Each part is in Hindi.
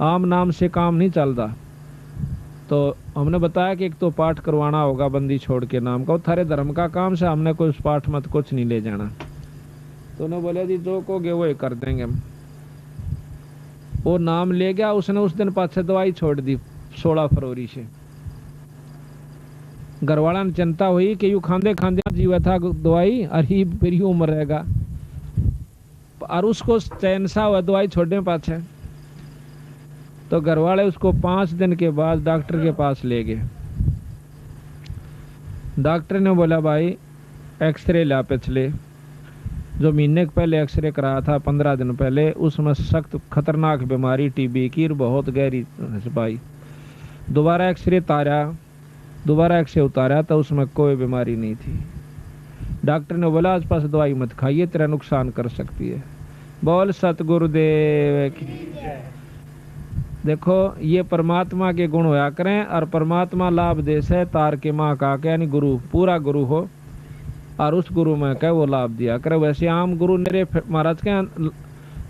आम नाम से काम नहीं चलता। तो हमने बताया कि एक तो पाठ करवाना होगा बंदी छोड़ के नाम का, वो थारे धर्म का काम से, हमने कोई उस पाठ मत कुछ नहीं ले जाना। तो उन्होंने बोले जी जो कहोगे वो ही कर देंगे हम। वो नाम ले गया, उसने उस दिन पाछे दवाई छोड़ दी 16 फरवरी से। घरवाला ने चिंता हुई कि यू खांदे खांदे जीवा था दवाई, और ही फिर ही उम्र रहेगा, और उसको चैन सा हुआ दवाई छोड़ने पाछे। तो घर वाले उसको 5 दिन के बाद डॉक्टर के पास ले गए। डॉक्टर ने बोला भाई एक्सरे ला पिछले, जो महीने के पहले एक्सरे कराया था 15 दिन पहले, उसमें सख्त खतरनाक बीमारी टीबी की बहुत गहरी पाई। दोबारा एक्सरे तारा, दोबारा एक्सरे उतारा तो उसमें कोई बीमारी नहीं थी। डॉक्टर ने बोला आज पास दवाई मत खाइए, तेरा नुकसान कर सकती है। बोल सतगुरुदेव की। देखो ये परमात्मा के गुण होया करें, और परमात्मा लाभ दे से तार के माँ का के, यानी गुरु पूरा गुरु हो और उस गुरु में कह वो लाभ दिया करे। वैसे आम गुरु मेरे महाराज के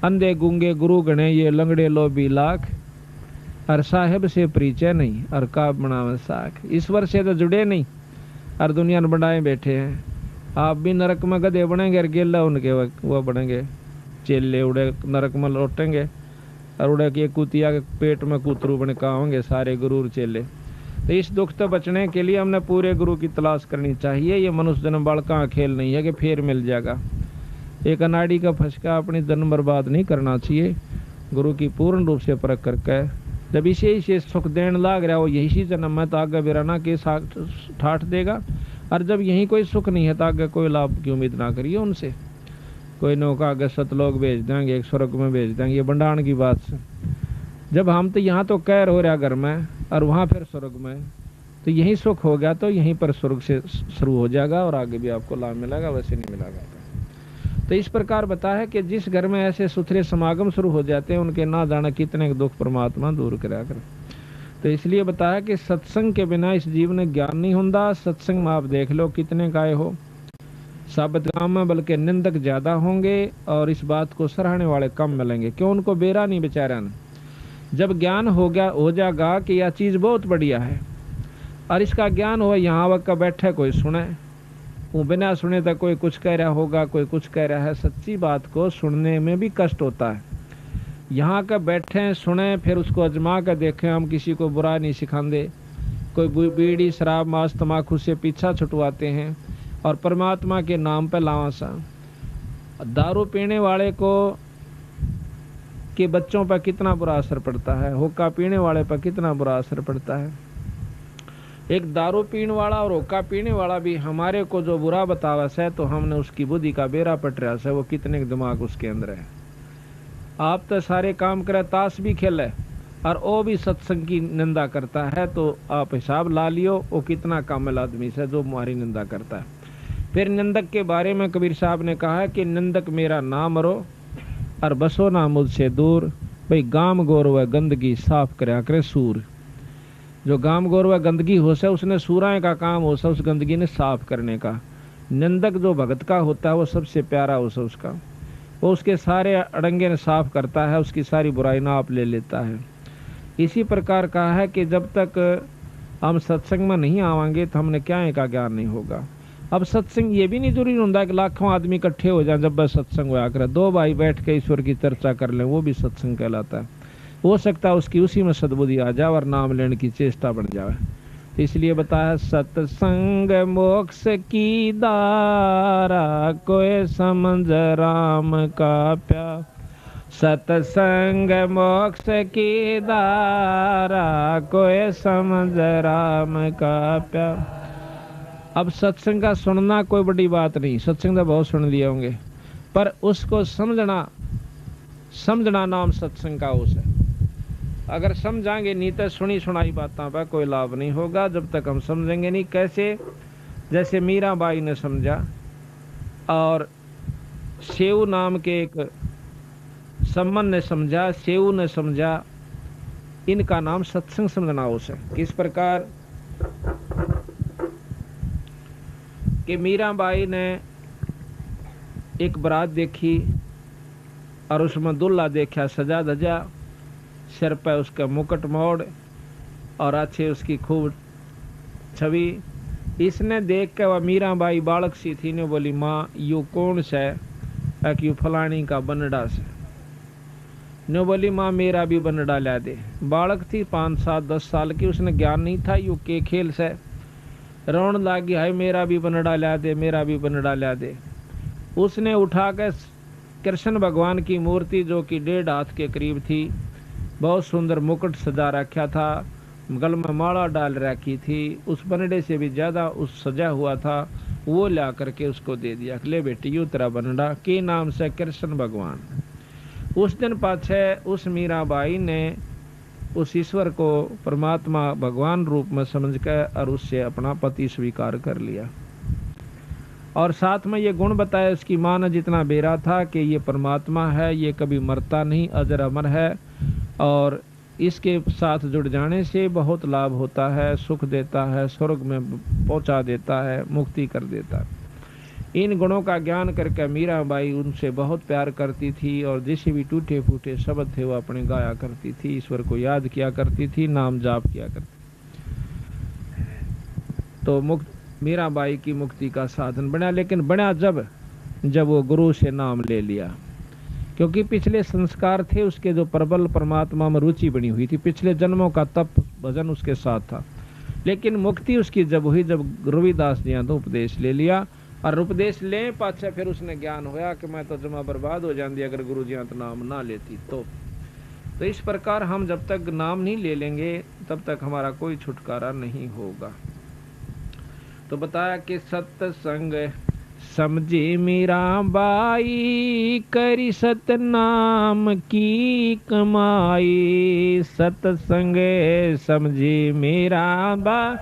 अंधे गूंगे गुरु गणे ये लंगड़े लोभी लाख, और साहेब से परिचय नहीं और का बनावे साख। ईश्वर से तो जुड़े नहीं और दुनिया में बनाए बैठे हैं। आप भी नरक में गधे बनेंगे और गेला उनके वो बनेंगे चेले, उड़े नरक में लौटेंगे, और उड़े के कुतिया के पेट में कुतरू बने का होंगे सारे गुरु और चेले। तो इस दुख से बचने के लिए हमने पूरे गुरु की तलाश करनी चाहिए। ये मनुष्य जन्म बाल का खेल नहीं है कि फिर मिल जाएगा। एक अनाड़ी का फंसका अपनी जन्म बर्बाद नहीं करना चाहिए। गुरु की पूर्ण रूप से परख करके जब इसे सुख देने लाग रहा हो यही जन्म में, तो आगे बिराना के साथ ठाठ देगा। और जब यही कोई सुख नहीं है तो आगे कोई लाभ की उम्मीद ना करिए उनसे। कोई नौका आगे सतलोक भेज देंगे, एक स्वर्ग में भेज देंगे, ये बंडाण की बात से। जब हम तो यहाँ तो कैर हो रहा घर में और वहाँ फिर स्वर्ग में, तो यही सुख हो गया तो यहीं पर स्वर्ग से शुरू हो जाएगा और आगे भी आपको लाभ मिलेगा, वैसे नहीं मिलेगा। तो इस प्रकार बताया कि जिस घर में ऐसे सुथरे समागम शुरू हो जाते हैं उनके ना जाना कितने दुख परमात्मा दूर करा कर। तो इसलिए बताया कि सत्संग के बिना इस जीवन में ज्ञान नहीं होता। सत्संग में आप देख लो कितने गाय हो साबित काम में, बल्कि निंदक ज्यादा होंगे और इस बात को सराहने वाले कम मिलेंगे। क्यों? उनको बेरा नहीं बेचारा ने। जब ज्ञान हो जाएगा कि यह चीज बहुत बढ़िया है और इसका ज्ञान हो, यहाँ वक्त बैठे कोई सुने, वो बिना सुने तक कोई कुछ कह रहा होगा, कोई कुछ कह रहा है। सच्ची बात को सुनने में भी कष्ट होता है। यहाँ का बैठे सुने फिर उसको अजमा कर देखें। हम किसी को बुरा नहीं सिखाते। कोई बीड़ी शराब मांस तमाकू से पीछा छुटवाते हैं और परमात्मा के नाम पर लावासा। दारू पीने वाले को के बच्चों पर कितना बुरा असर पड़ता है, हुक्का पीने वाले पर कितना बुरा असर पड़ता है। एक दारू पीने वाला और हुक्का पीने वाला भी हमारे को जो बुरा बतावस है, तो हमने उसकी बुद्धि का बेरा पट रहा है। वो कितने दिमाग उसके अंदर है। आप तो सारे काम करे, ताश भी खेले और वो भी सत्संग की निंदा करता है, तो आप हिसाब ला लियो वो कितना कामिल आदमी से जो हमारी निंदा करता है। फिर निंदक के बारे में कबीर साहब ने कहा है कि निंदक मेरा नाम रो और बसो ना मुझसे दूर। भाई गाम गौरव गंदगी साफ करया करे सूर। जो गाम गौरव गंदगी हो से उसने सूराए का काम हो से उस गंदगी ने साफ करने का। निंदक जो भगत का होता है वो सबसे प्यारा हो से उसका, वो उसके सारे अड़ंगे ने साफ करता है, उसकी सारी बुराई ना आप ले लेता है। इसी प्रकार कहा है कि जब तक हम सत्संग में नहीं आवांगे तो हमने क्या का ज्ञान नहीं होगा। अब सत्संग ये भी नहीं जरूरी होता कि लाखों आदमी इकट्ठे हो जाए जब बस सत्संग हुआ करे। 2 भाई बैठ के ईश्वर की चर्चा कर लें, वो भी सत्संग कहलाता है। हो सकता है उसकी उसी में सद्बुद्धि आ जाए और नाम लेने की चेष्टा बन जाए। इसलिए बताया सत्संग मोक्ष की दारा, कोई समझ राम का प्यार। सत्संग मोक्ष की दारा, कोई समझ राम का प्यार। अब सत्संग का सुनना कोई बड़ी बात नहीं, सत्संग तो बहुत सुन लिए होंगे, पर उसको समझना नाम सत्संग का उस है। अगर समझाएंगे नहीं तो सुनी सुनाई बातों पर कोई लाभ नहीं होगा जब तक हम समझेंगे नहीं। कैसे? जैसे मीराबाई ने समझा और सेऊ नाम के एक सम्मन ने समझा, सेऊ ने समझा, इनका नाम सत्संग समझना उसे। किस प्रकार कि मीराबाई ने एक बारात देखी और उसमें दुल्हा देखा सजा धजा, सिर पर उसका मुकुट मोड़ और अच्छे उसकी खूब छवि। इसने देख के वह मीराबाई बालक सी थी ने बोली, माँ यू कौन से? यू फलानी का बनड़ा से। ने बोली, माँ मेरा भी बनड़ा ला दे। बालक थी 5, 7, 10 साल की, उसने ज्ञान नहीं था यू के खेल से। रोन लागी, हाय मेरा भी बनड़ा ला दे, मेरा भी बनड़ा ला दे। उसने उठा कर कृष्ण भगवान की मूर्ति जो कि 1.5 हाथ के करीब थी, बहुत सुंदर मुकुट सजा रखा था, गल में माला डाल रखी थी, उस बनड़े से भी ज्यादा उस सजा हुआ था, वो ला करके उसको दे दिया। ले बेटी यू तेरा बनड़ा, के नाम से कृष्ण भगवान। उस दिन पाछे उस मीराबाई ने उस ईश्वर को परमात्मा भगवान रूप में समझकर और उससे अपना पति स्वीकार कर लिया। और साथ में ये गुण बताया उसकी माँ ने जितना बेरा था कि ये परमात्मा है, ये कभी मरता नहीं, अजर अमर है, और इसके साथ जुड़ जाने से बहुत लाभ होता है, सुख देता है, स्वर्ग में पहुंचा देता है, मुक्ति कर देता है। इन गुणों का ज्ञान करके मीराबाई उनसे बहुत प्यार करती थी और जैसे भी टूटे फूटे शब्द थे वो अपने गाया करती थी, ईश्वर को याद किया करती थी, नाम जाप किया करती। तो मीराबाई की मुक्ति का साधन बना, लेकिन बना जब वो गुरु से नाम ले लिया, क्योंकि पिछले संस्कार थे उसके जो प्रबल परमात्मा में रुचि बनी हुई थी, पिछले जन्मों का तप भजन उसके साथ था। लेकिन मुक्ति उसकी जब हुई जब रविदास जी तो उपदेश ले लिया, और उपदेश ले पाछे फिर उसने ज्ञान होया कि मैं तो जमा बर्बाद हो जाती अगर गुरु जी तो नाम ना लेती। तो इस प्रकार हम जब तक नाम नहीं ले लेंगे तब तक हमारा कोई छुटकारा नहीं होगा। तो बताया कि सत्संग समझे मीराबाई, करी सतनाम की कमाई। सत्संग समझे मीराबाई,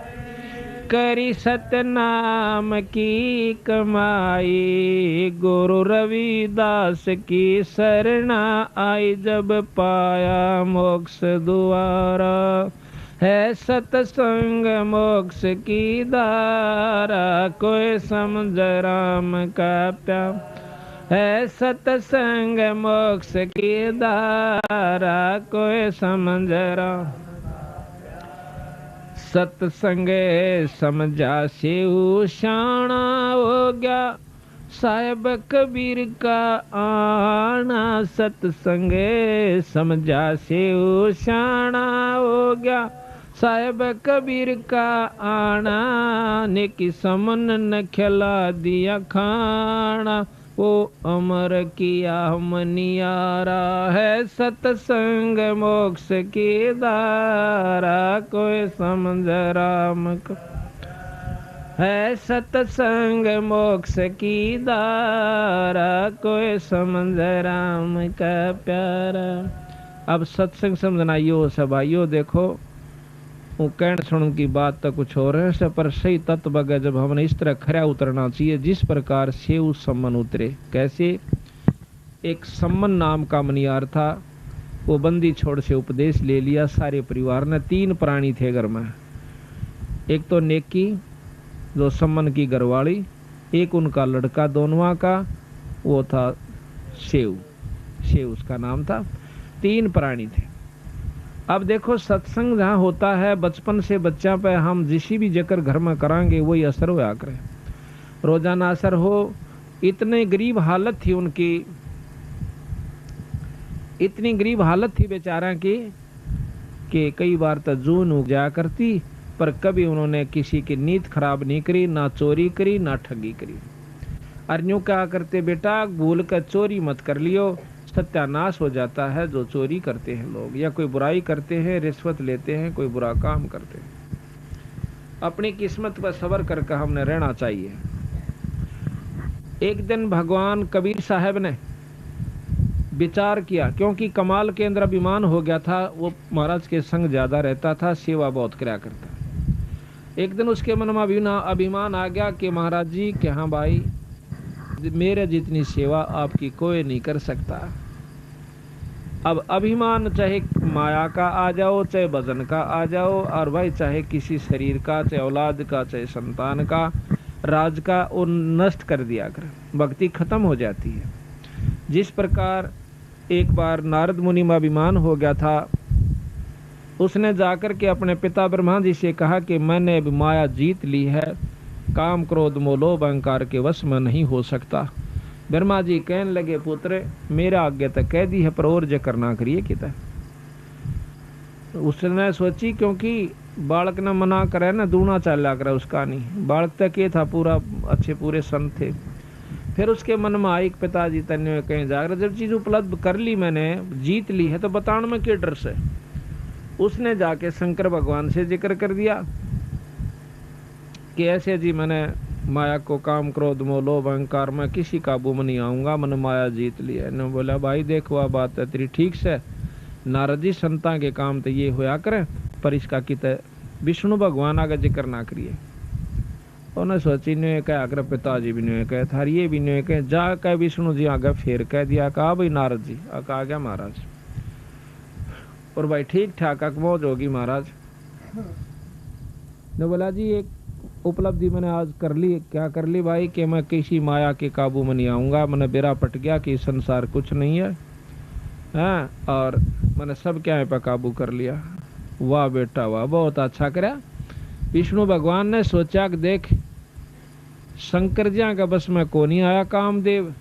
करी सतनाम की कमाई। गुरु रविदास की शरणा आई, जब पाया मोक्ष द्वारा। है सत्संग मोक्ष की धारा, कोई समझ राम का प्यार। है सत्संग मोक्ष की धारा, कोई समझ राम। सत्संग समझा से शाना हो गया, साहेब कबीर का आना। सत्संग समझा से शाना हो गया, साहेब कबीर का आना। नेकी समन न खिला दिया खाना, वो अमर किया मनियारा। है सत्संग मोक्ष की धारा, कोई समझ राम का। है सत्संग मोक्ष की धारा, कोई समझ राम का प्यारा। अब सत्संग समझना यो सब आइयो, देखो वो कहने सुन की बात तो कुछ और है, पर सही तत्व बगैर जब हमने इस तरह खरा उतरना चाहिए जिस प्रकार से उस सम्मन उतरे। कैसे? एक सम्मन नाम का मनियार था, वो बंदी छोड़ से उपदेश ले लिया सारे परिवार ने। 3 प्राणी थे घर में, एक तो नेकी जो सम्मन की घरवाली, एक उनका लड़का दोनवा का, वो था शेव उसका नाम था। 3 प्राणी थे। अब देखो सत्संग जहाँ होता है बचपन से बच्चा पे हम जिस भी जकर घर में करांगे वही असर होया करे, रोजाना असर हो। इतने गरीब हालत थी उनकी, इतनी गरीब हालत थी बेचारा की कि कई बार तो जून उग जाया करती, पर कभी उन्होंने किसी की नीयत खराब नहीं करी, ना चोरी करी ना ठगी करी। और यूं क्या करते बेटा, भूल कर चोरी मत कर लियो, सत्यानाश हो जाता है। जो चोरी करते हैं लोग या कोई बुराई करते हैं, रिश्वत लेते हैं, कोई बुरा काम करते हैं, अपनी किस्मत पर सबर करके हमने रहना चाहिए। एक दिन भगवान कबीर साहब ने विचार किया, क्योंकि कमाल के अंदर अभिमान हो गया था, वो महाराज के संग ज्यादा रहता था, सेवा बहुत कराया करता। एक दिन उसके मन में अभिमान आ गया कि महाराज जी कि हाँ भाई, मेरे जितनी सेवा आपकी कोई नहीं कर सकता। अब अभिमान चाहे माया का आ जाओ, चाहे वजन का आ जाओ, और भाई चाहे किसी शरीर का, चाहे औलाद का, चाहे संतान का, राज का, वो नष्ट कर दिया कर, भक्ति खत्म हो जाती है। जिस प्रकार एक बार नारद मुनि में अभिमान हो गया था उसने जाकर के अपने पिता ब्रह्मा जी से कहा कि मैंने अब माया जीत ली है, काम क्रोध मोह लोभ अहंकार के वश में नहीं हो सकता। ब्रह्मा जी कहने लगे पुत्र मेरा आगे तक कह दी है पर और जे करना करिए किता। उसने सोची क्योंकि बालक ने मना करे ना दूना चाला करे उसका नहीं, बालक तक ये था पूरा अच्छे पूरे संत थे। फिर उसके मन में आई पिताजी तन्य कहीं जाकर जब चीज उपलब्ध कर ली मैंने जीत ली है तो बताने में क्या डर से। उसने जाके शंकर भगवान से जिक्र कर दिया कि ऐसे जी मैंने माया को काम क्रोध मोह लोभ अहंकार में किसी काबू में नहीं आऊंगा, मैंने माया जीत लिया। ने बोला भाई देखो आ बात है तेरी ठीक से, नारद जी संता के काम तो ये होया करे पर इसका कित विष्णु भगवान आगे जिक्र ना करिए। उन्हें सोची ने कह कर पिताजी भी ने कहे थार ये भी ने कहे जा कह विष्णु जी आगे फिर कह दिया कहा भाई नारद जी आ गया महाराज। और भाई ठीक ठाक मौज होगी महाराज। ने बोला जी एक उपलब्धि मैंने आज कर ली। क्या कर ली भाई कि मैं किसी माया के काबू में नहीं आऊंगा, मैंने बेरा पट गया कि संसार कुछ नहीं है, हाँ, और मैंने सब क्या पे काबू कर लिया। वाह बेटा वाह, बहुत अच्छा करा। विष्णु भगवान ने सोचा कि देख शंकर जी का बस में को नहीं आया कामदेव,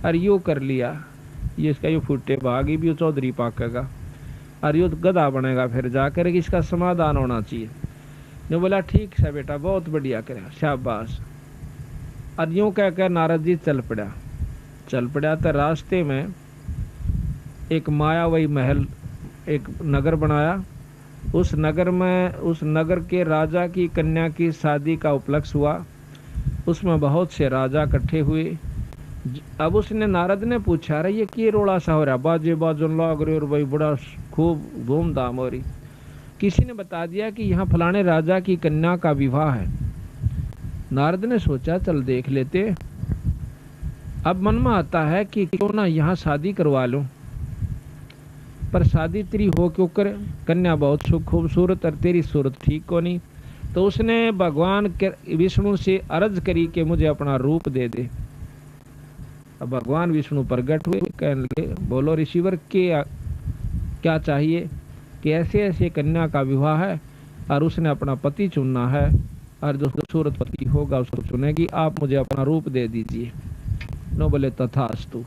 और यू कर लिया, ये इसका यू फुटे भागी भी चौधरी पाकेगा और यू गधा बनेगा, फिर जाकर इसका समाधान होना चाहिए। ने बोला ठीक है बेटा बहुत बढ़िया करा शाबाश। और यूं कह कर नारद जी चल पड़ा तो रास्ते में एक मायावी महल एक नगर बनाया। उस नगर के राजा की कन्या की शादी का उपलक्ष्य हुआ। उसमें बहुत से राजा इकट्ठे हुए। अब उसने नारद ने पूछा रहा ये कि रोड़ा सा हो रहा, बाजे बाजन लाग रहे और भाई बड़ा खूब धूमधाम हो रही। किसी ने बता दिया कि यहाँ फलाने राजा की कन्या का विवाह है। नारद ने सोचा चल देख लेते। अब मन में आता है कि क्यों ना यहाँ शादी करवा लूं, पर शादी तेरी हो क्यों करे, कन्या बहुत खूबसूरत और तेरी सूरत ठीक को नहीं। तो उसने भगवान विष्णु से अर्ज करी कि मुझे अपना रूप दे दे। अब भगवान विष्णु प्रकट हुए, कहने लगे बोलो ऋषिवर क्या चाहिए कि ऐसे ऐसे कन्या का विवाह है और उसने अपना पति चुनना है और जो खूबसूरत पति होगा उसको चुनेगी, आप मुझे अपना रूप दे दीजिए। नो बोले तथास्तु।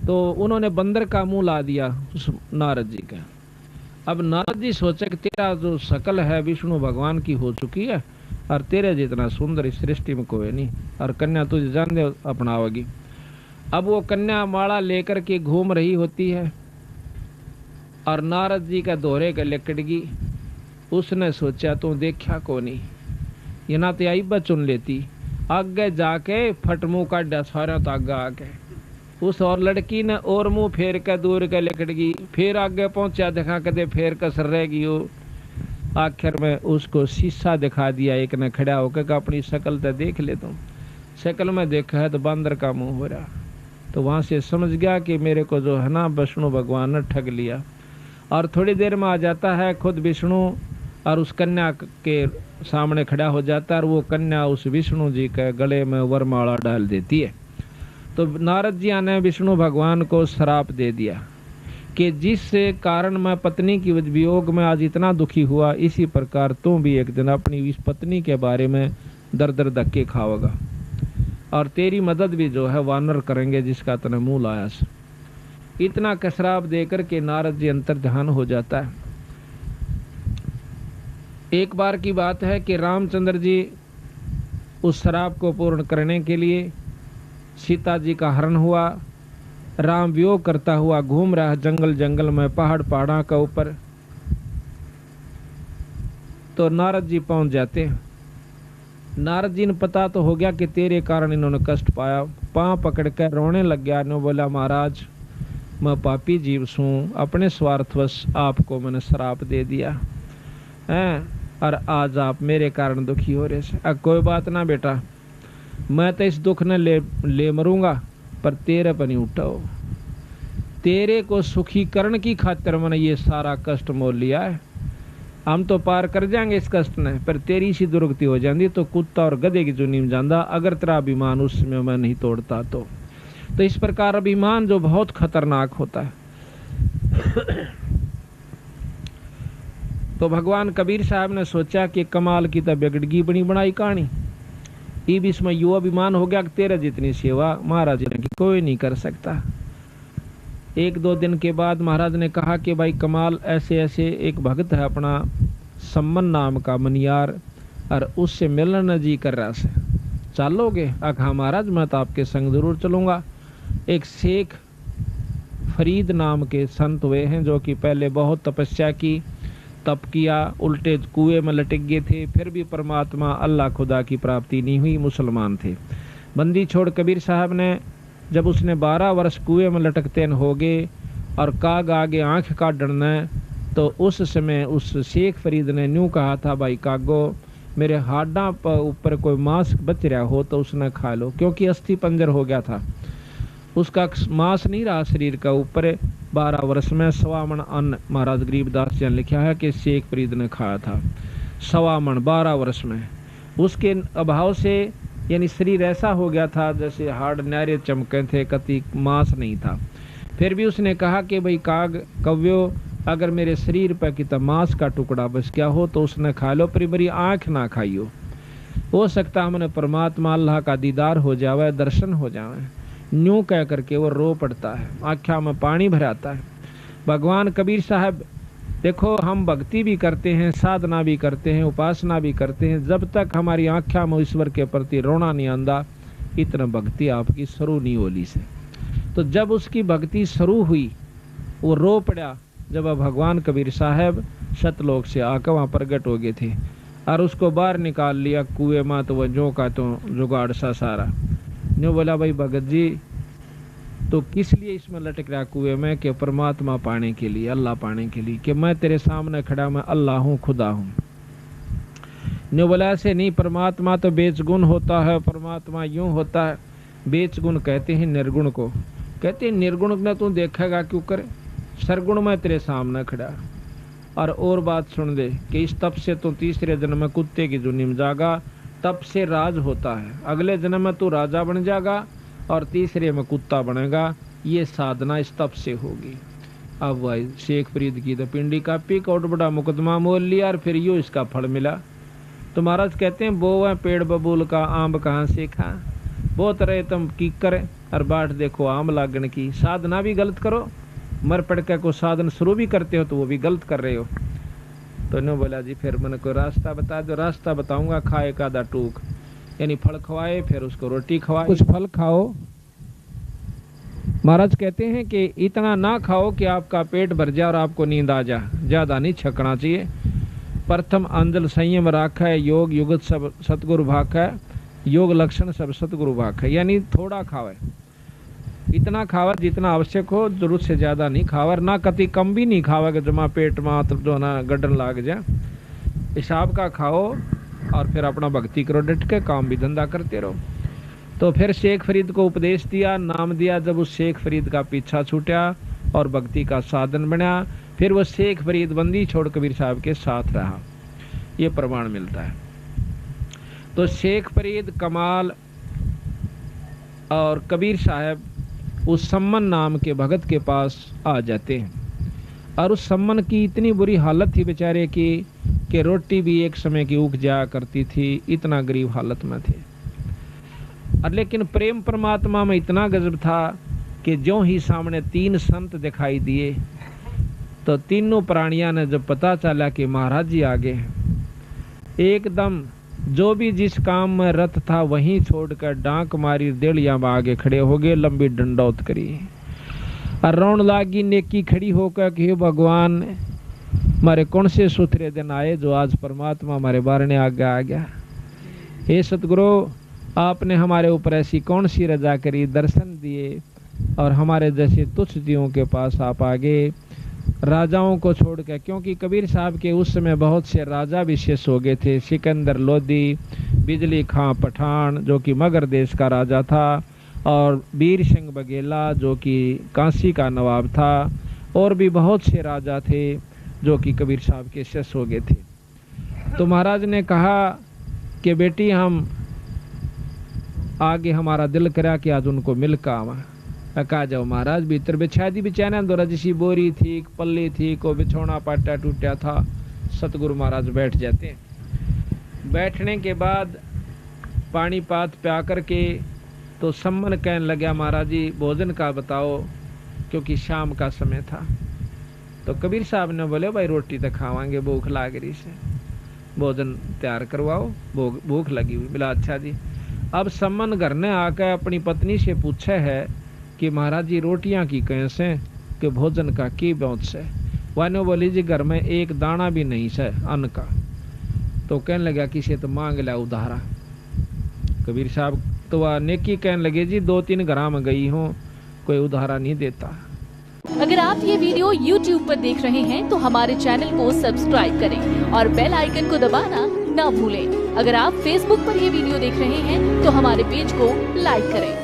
तो उन्होंने बंदर का मुंह ला दिया उस नारद जी का। अब नारद जी सोचे कि तेरा जो शकल है विष्णु भगवान की हो चुकी है और तेरे जितना सुंदर इस सृष्टि में कोई नहीं, और कन्या तुझे जान दे अपनाओगी। अब वो कन्या माला लेकर के घूम रही होती है और नारद जी का दोहरे का लिकड़गी। उसने सोचा तू देखा को नहीं, ये ना तो आई चुन लेती। आगे जाके फट मुंह काटा सारा तो आगे आके उस और लड़की ने और मुंह फेर के दूर के लिकड़गी। फिर आगे पहुंचा देखा कदे फेर कसर रहेगी वो। आखिर में उसको शीशा दिखा दिया एक ने खड़ा होकर अपनी शक्ल तो देख ले तुम। शक्ल में देखा है तो बंदर का मुंह हो रहा। तो वहां से समझ गया कि मेरे को जो है ना विष्णु भगवान ने ठग लिया। और थोड़ी देर में आ जाता है खुद विष्णु और उस कन्या के सामने खड़ा हो जाता है और वो कन्या उस विष्णु जी के गले में वरमाला डाल देती है। तो नारद जी ने विष्णु भगवान को श्राप दे दिया कि जिस कारण मैं पत्नी की वियोग में आज इतना दुखी हुआ, इसी प्रकार तुम भी एक दिन अपनी इस पत्नी के बारे में दर दर धक्के खाओगा और तेरी मदद भी जो है वानर करेंगे जिसका तने मुंह लाया। इतना कसराब देकर के नारद जी अंतर ध्यान हो जाता है। एक बार की बात है कि रामचंद्र जी उस शराब को पूर्ण करने के लिए सीता जी का हरण हुआ। राम वियोग करता हुआ घूम रहा जंगल में पहाड़ा के ऊपर। तो नारद जी पहुंच जाते हैं। नारद जी ने पता तो हो गया कि तेरे कारण इन्होंने कष्ट पाया। पांव पकड़ कर रोने लग गया। ने बोला महाराज मैं पापी जीव सूं, अपने स्वार्थवश आपको मैंने श्राप दे दिया है और आज आप मेरे कारण दुखी हो रहे हैं। कोई बात ना बेटा, मैं तो इस दुख ने ले मरूंगा पर तेरे पर नहीं उठाओ। तेरे को सुखीकरण की खातिर मैंने ये सारा कष्ट मोल लिया है। हम तो पार कर जाएंगे इस कष्ट ने, पर तेरी सी दुर्गति हो जाती तो कुत्ता और गधे की चुनी में जाता अगर तेरा अभिमान उसमें मैं नहीं तोड़ता तो। इस प्रकार अभिमान जो बहुत खतरनाक होता है। तो भगवान कबीर साहब ने सोचा कि कमाल की तो बिगड़गी बनी बनाई कहानी, इब इसमें यो अभिमान हो गया कि तेरे जितनी सेवा महाराज ने की कोई नहीं कर सकता। एक दो दिन के बाद महाराज ने कहा कि भाई कमाल, ऐसे ऐसे एक भक्त है अपना सम्मन नाम का मनियार, और उससे मिलना जी कर रहा से, चलोगे? हाँ महाराज मैं तो आपके संग जरूर चलूंगा। एक शेख फरीद नाम के संत हुए हैं जो कि पहले बहुत तपस्या की, तप किया, उल्टे कुएं में लटक गए थे, फिर भी परमात्मा अल्लाह खुदा की प्राप्ति नहीं हुई, मुसलमान थे। बंदी छोड़ कबीर साहब ने, जब उसने 12 वर्ष कुएं में लटकते हो गए और काग आगे आंख काट डरना, तो उस समय उस शेख फरीद ने न्यू कहा था, भाई कागो मेरे हाडा पर ऊपर कोई मांस बच रहा हो तो उसने खा लो, क्योंकि अस्थि पंजर हो गया था, उसका मांस नहीं रहा शरीर का ऊपर। 12 वर्ष में 1.25 मन अन्न, महाराज गरीबदास जी ने लिखा है कि शेख फरीद ने खाया था 1.25 मन 12 वर्ष में। उसके अभाव से यानी शरीर ऐसा हो गया था जैसे हाड़ न्यारे चमके थे, कति मांस नहीं था। फिर भी उसने कहा कि भाई काग कव्यो, अगर मेरे शरीर पर कितना मांस का टुकड़ा बच गया हो तो उसने खा लो, पर मेरी आँख ना खाइयो, हो सकता हमने परमात्मा अल्लाह का दीदार हो जावे, दर्शन हो जावे। न्यू कह करके वो रो पड़ता है, आँखों में पानी भराता है। भगवान कबीर साहब देखो, हम भक्ति भी करते हैं, साधना भी करते हैं, उपासना भी करते हैं, जब तक हमारी आँखों में ईश्वर के प्रति रोना नहीं आंदा, इतना भक्ति आपकी शुरू नहीं होली से। तो जब उसकी भक्ति शुरू हुई, वो रो पड़ा जब भगवान कबीर साहब सतलोक से आकर वहाँ प्रगट हो गए थे और उसको बाहर निकाल लिया कुएं में। तो वह जो का तो जुगाड़ सा सारा न्यू बोला, भाई भगत जी तो किस लिए इसमें लटक रहा कुएं में? कि परमात्मा पाने के लिए, अल्लाह पाने के लिए, कि मैं तेरे सामने खड़ा, मैं अल्लाह हूँ, खुदा हूँ। न्यू बोला, ऐसे नहीं, परमात्मा तो बेचगुण होता है, परमात्मा यूं होता है। बेचगुण कहते हैं निर्गुण को, कहते हैं निर्गुण ने तू देखेगा क्यों करे, सरगुण में तेरे सामने खड़ा। और बात सुन दे कि इस तप से तो तीसरे जन्म में कुत्ते की जुनी में जागा, तप से राज होता है, अगले जन्म में तू राजा बन जाएगा और तीसरे में कुत्ता बनेगा। ये साधना इस तप से होगी। अब भाई शेख फरीद की तो पिंडी कापी, कोट बड़ा मुकदमा मोल लिया और फिर यूँ इसका फल मिला। तो महाराज कहते हैं, बो है पेड़ बबूल का आम कहाँ से खा, बहुत रहे तुम की करे और बाट देखो आम लागन की। साधना भी गलत करो, मर पड़कर को साधन शुरू भी करते हो तो वो भी गलत कर रहे हो। तो इन्होंने बोला, जी फिर मैंने कोई रास्ता बता दो। रास्ता बताऊंगा, खाए का दा टूक, यानी फल खवाए, फिर उसको रोटी खवाए, कुछ फल खाओ। महाराज कहते हैं कि इतना ना खाओ कि आपका पेट भर जाए और आपको नींद आ जाए, ज्यादा नहीं छकना चाहिए। प्रथम अंजल संयम राखा है, योग युगत सब सतगुरु भाखा है, योग लक्षण सब सतगुरु भाखा है, यानी थोड़ा खावे, इतना खावा जितना आवश्यक हो, जरूरत से ज्यादा नहीं खावा, ना कति कम भी नहीं खावा कि जमा पेट मात्र जो ना गड्ढन लाग जाए। हिसाब का खाओ और फिर अपना भक्ति करो, डट के काम भी धंधा करते रहो। तो फिर शेख फरीद को उपदेश दिया, नाम दिया। जब उस शेख फरीद का पीछा छूटा और भक्ति का साधन बना, फिर वो शेख फरीद बंदी छोड़ कबीर साहब के साथ रहा। ये प्रमाण मिलता है। तो शेख फरीद, कमाल और कबीर साहब उस सम्मन नाम के भगत के पास आ जाते हैं और उस सम्मन की इतनी बुरी हालत थी बेचारे की कि रोटी भी एक समय की उग जाया करती थी, इतना गरीब हालत में थे। और लेकिन प्रेम परमात्मा में इतना गजब था कि जो ही सामने 3 संत दिखाई दिए तो तीनों प्राणियों ने जब पता चला कि महाराज जी आगे हैं, एकदम जो भी जिस काम में रत था वहीं छोड़कर डांक मारी, देड़िया में आगे खड़े हो गए, लंबी डंडौत करी और रोन लागी नेकी खड़ी होकर कि भगवान हमारे कौन से सुथरे दिन आए जो आज परमात्मा हमारे बारने आगे आ गया। हे सतगुरु, आपने हमारे ऊपर ऐसी कौन सी रजा करी, दर्शन दिए और हमारे जैसे तुच्छ जीवों के पास आप आगे, राजाओं को छोड़कर। क्योंकि कबीर साहब के उस समय बहुत से राजा विशेष हो गए थे, सिकंदर लोधी, बिजली खां पठान जो कि मगर देश का राजा था, और वीर सिंह बघेला जो कि काशी का नवाब था, और भी बहुत से राजा थे जो कि कबीर साहब के शिष्य हो गए थे। तो महाराज ने कहा कि बेटी हम आगे, हमारा दिल करा कि आज उनको मिल का आवा। कहा जाओ महाराज। भीतर बिछा दी, बिछाना दो रजसी बोरी थी, पल्ली थी, को बिछौना पाटा टूटा था, सतगुरु महाराज बैठ जाते हैं। बैठने के बाद पानी पात प्या करके तो सम्मन कहने लगा महाराज जी भोजन का बताओ, क्योंकि शाम का समय था। तो कबीर साहब ने बोले भाई रोटी तो खावांगे, भूख लाग रही से, भोजन तैयार करवाओ, भूख लगी हुई। बोला अच्छा जी। अब सम्मन घर ने आकर अपनी पत्नी से पूछा है कि महाराज जी रोटियां की कैसे, कि भोजन का की बहुत से। वानो बोली जी घर में एक दाना भी नहीं से अन्न का। तो कहने लगा किसे तो मांग लिया उधारा। कबीर साहब तो वह नेकी कहने लगे जी 2-3 घरा में गई हूँ, कोई उधारा नहीं देता। अगर आप ये वीडियो YouTube पर देख रहे हैं तो हमारे चैनल को सब्सक्राइब करें और बेल आइकन को दबाना ना भूलें। अगर आप Facebook पर ये वीडियो देख रहे हैं तो हमारे पेज को लाइक करें।